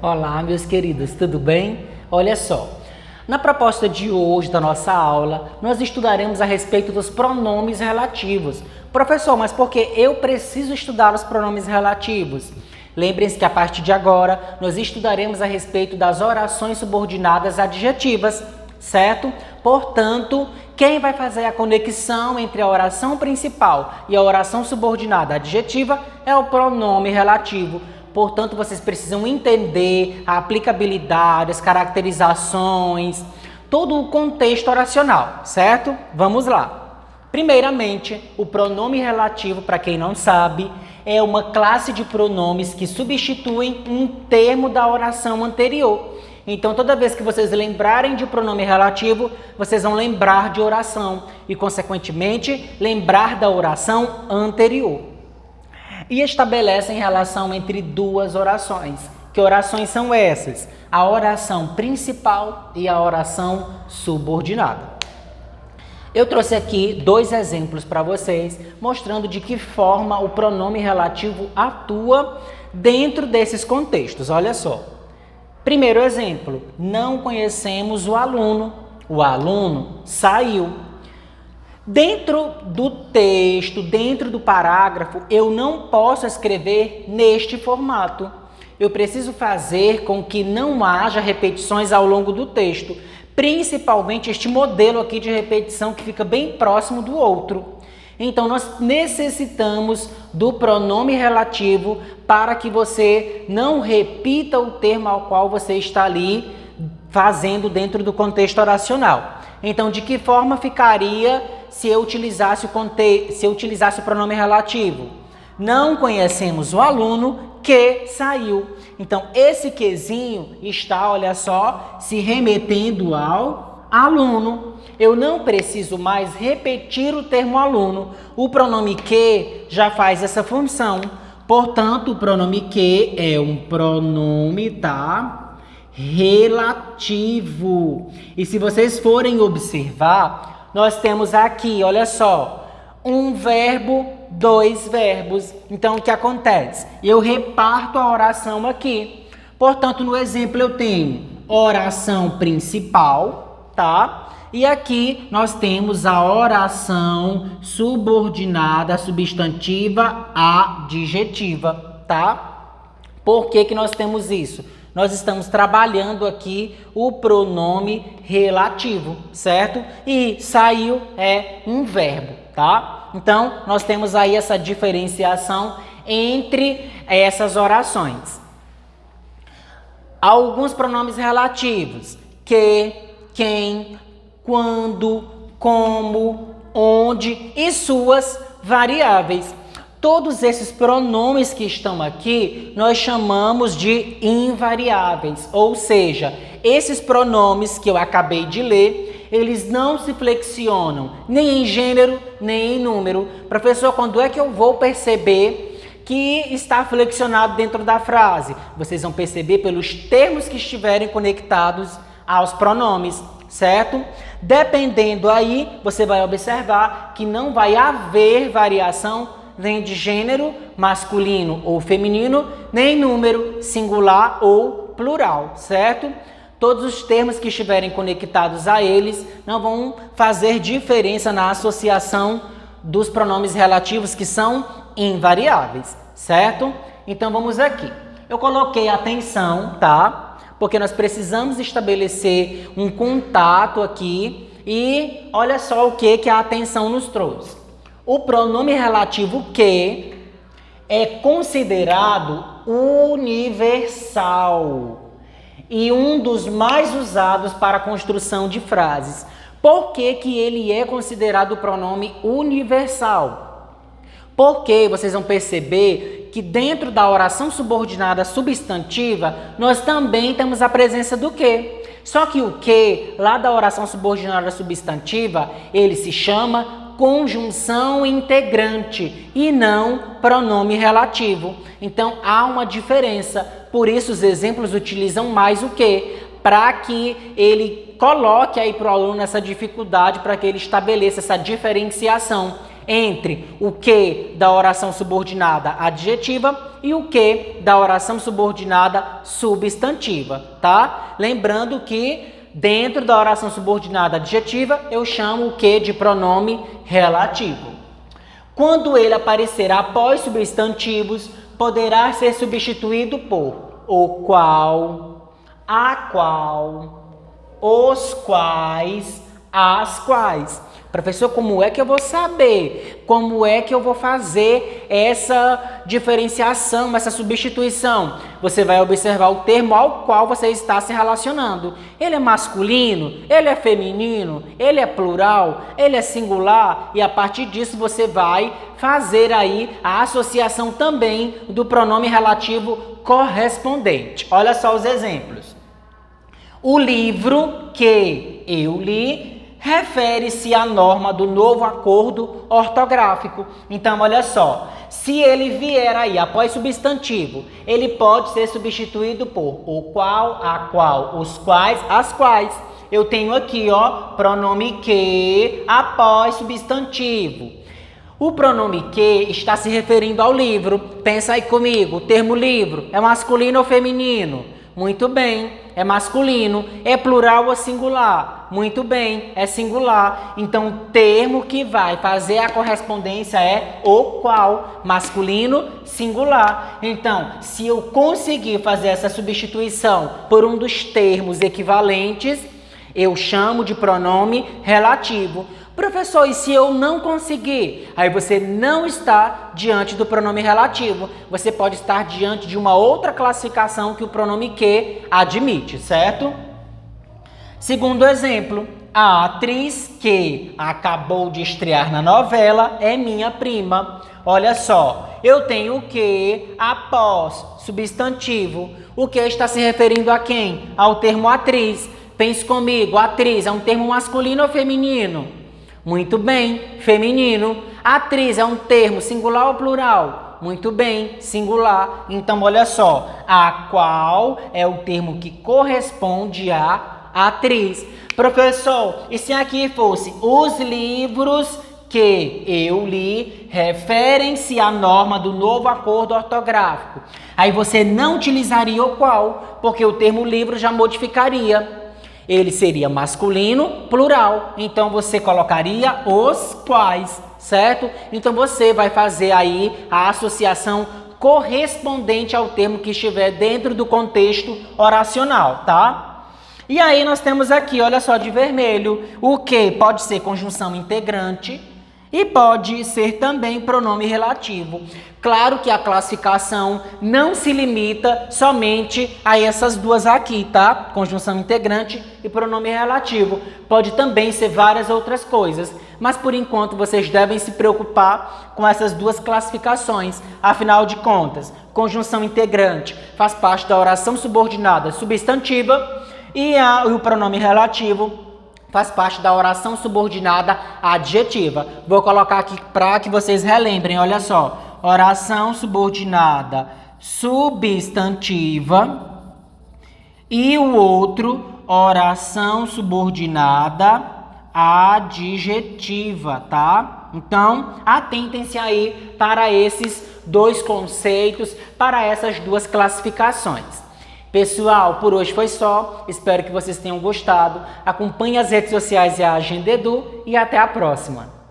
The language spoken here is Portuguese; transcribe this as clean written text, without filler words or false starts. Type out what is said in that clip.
Olá, meus queridos, tudo bem? Olha só, na proposta de hoje da nossa aula, nós estudaremos a respeito dos pronomes relativos. Professor, mas por que eu preciso estudar os pronomes relativos? Lembrem-se que a partir de agora, nós estudaremos a respeito das orações subordinadas adjetivas, certo? Portanto, quem vai fazer a conexão entre a oração principal e a oração subordinada adjetiva é o pronome relativo. Portanto, vocês precisam entender a aplicabilidade, as caracterizações, todo o contexto oracional, certo? Vamos lá. Primeiramente, o pronome relativo, para quem não sabe, é uma classe de pronomes que substituem um termo da oração anterior. Então, toda vez que vocês lembrarem de pronome relativo, vocês vão lembrar de oração e, consequentemente, lembrar da oração anterior. E estabelecem relação entre duas orações. Que orações são essas? A oração principal e a oração subordinada. Eu trouxe aqui dois exemplos para vocês, mostrando de que forma o pronome relativo atua dentro desses contextos. Olha só. Primeiro exemplo, não conhecemos o aluno. O aluno saiu. Dentro do texto, dentro do parágrafo, eu não posso escrever neste formato. Eu preciso fazer com que não haja repetições ao longo do texto, principalmente este modelo aqui de repetição que fica bem próximo do outro. Então, nós necessitamos do pronome relativo para que você não repita o termo ao qual você está ali fazendo dentro do contexto oracional. Então, de que forma ficaria se eu utilizasse o pronome relativo? Não conhecemos o aluno que saiu. Então, esse quezinho está, olha só, se remetendo ao aluno. Eu não preciso mais repetir o termo aluno. O pronome que já faz essa função. Portanto, o pronome que é um pronome, tá? Relativo. E se vocês forem observar, nós temos aqui, olha só, um verbo, dois verbos. Então, o que acontece? Eu reparto a oração aqui. Portanto, no exemplo eu tenho oração principal, tá? E aqui nós temos a oração subordinada substantiva adjetiva, tá? Por que que nós temos isso? Nós estamos trabalhando aqui o pronome relativo, certo? E saiu é um verbo, tá? Então, nós temos aí essa diferenciação entre essas orações. Alguns pronomes relativos: que, quem, quando, como, onde e suas variáveis. Todos esses pronomes que estão aqui, nós chamamos de invariáveis, ou seja, esses pronomes que eu acabei de ler, eles não se flexionam nem em gênero, nem em número. Professor, quando é que eu vou perceber que está flexionado dentro da frase? Vocês vão perceber pelos termos que estiverem conectados aos pronomes, certo? Dependendo aí, você vai observar que não vai haver variação nem de gênero, masculino ou feminino, nem número, singular ou plural, certo? Todos os termos que estiverem conectados a eles não vão fazer diferença na associação dos pronomes relativos que são invariáveis, certo? Então vamos aqui. Eu coloquei atenção, tá? Porque nós precisamos estabelecer um contato aqui e olha só o que a atenção nos trouxe. O pronome relativo que é considerado universal e um dos mais usados para a construção de frases. Por que que ele é considerado o pronome universal? Porque vocês vão perceber que dentro da oração subordinada substantiva, nós também temos a presença do que. Só que o que, lá da oração subordinada substantiva, ele se chama conjunção integrante e não pronome relativo. Então, há uma diferença. Por isso, os exemplos utilizam mais o que? Para que ele coloque aí para o aluno essa dificuldade, para que ele estabeleça essa diferenciação entre o que da oração subordinada adjetiva e o que da oração subordinada substantiva, tá? Lembrando que dentro da oração subordinada adjetiva eu chamo o que de pronome relativo. Quando ele aparecer após substantivos, poderá ser substituído por o qual, a qual, os quais, as quais. Professor, como é que eu vou saber? Como é que eu vou fazer essa diferenciação, essa substituição? Você vai observar o termo ao qual você está se relacionando. Ele é masculino? Ele é feminino? Ele é plural? Ele é singular? E a partir disso você vai fazer aí a associação também do pronome relativo correspondente. Olha só os exemplos. O livro que eu li refere-se à norma do novo acordo ortográfico. Então, olha só, se ele vier aí após substantivo, ele pode ser substituído por o qual, a qual, os quais, as quais. Eu tenho aqui, ó, pronome que após substantivo. O pronome que está se referindo ao livro. Pensa aí comigo, o termo livro é masculino ou feminino? Muito bem, é masculino. É plural ou singular? Muito bem, é singular. Então, o termo que vai fazer a correspondência é o qual, masculino, singular. Então, se eu conseguir fazer essa substituição por um dos termos equivalentes, eu chamo de pronome relativo. Professor, e se eu não conseguir? Aí você não está diante do pronome relativo. Você pode estar diante de uma outra classificação que o pronome que admite, certo? Segundo exemplo, a atriz que acabou de estrear na novela é minha prima. Olha só, eu tenho o que após substantivo. O que está se referindo a quem? Ao termo atriz. Pense comigo, atriz é um termo masculino ou feminino? Muito bem, feminino. Atriz é um termo singular ou plural? Muito bem, singular. Então, olha só, a qual é o termo que corresponde à atriz. Professor, e se aqui fosse os livros que eu li referem-se à norma do novo acordo ortográfico? Aí você não utilizaria o qual, porque o termo livro já modificaria. Ele seria masculino, plural. Então, você colocaria os quais, certo? Então, você vai fazer aí a associação correspondente ao termo que estiver dentro do contexto oracional, tá? E aí, nós temos aqui, olha só, de vermelho, o que pode ser conjunção integrante e pode ser também pronome relativo. Claro que a classificação não se limita somente a essas duas aqui, tá? Conjunção integrante e pronome relativo. Pode também ser várias outras coisas, mas por enquanto vocês devem se preocupar com essas duas classificações. Afinal de contas, conjunção integrante faz parte da oração subordinada substantiva e o pronome relativo faz parte da oração subordinada adjetiva. Vou colocar aqui para que vocês relembrem, olha só. Oração subordinada substantiva e o outro, oração subordinada adjetiva, tá? Então, atentem-se aí para esses dois conceitos, para essas duas classificações. Pessoal, por hoje foi só. Espero que vocês tenham gostado. Acompanhe as redes sociais e a Agenda Edu e até a próxima.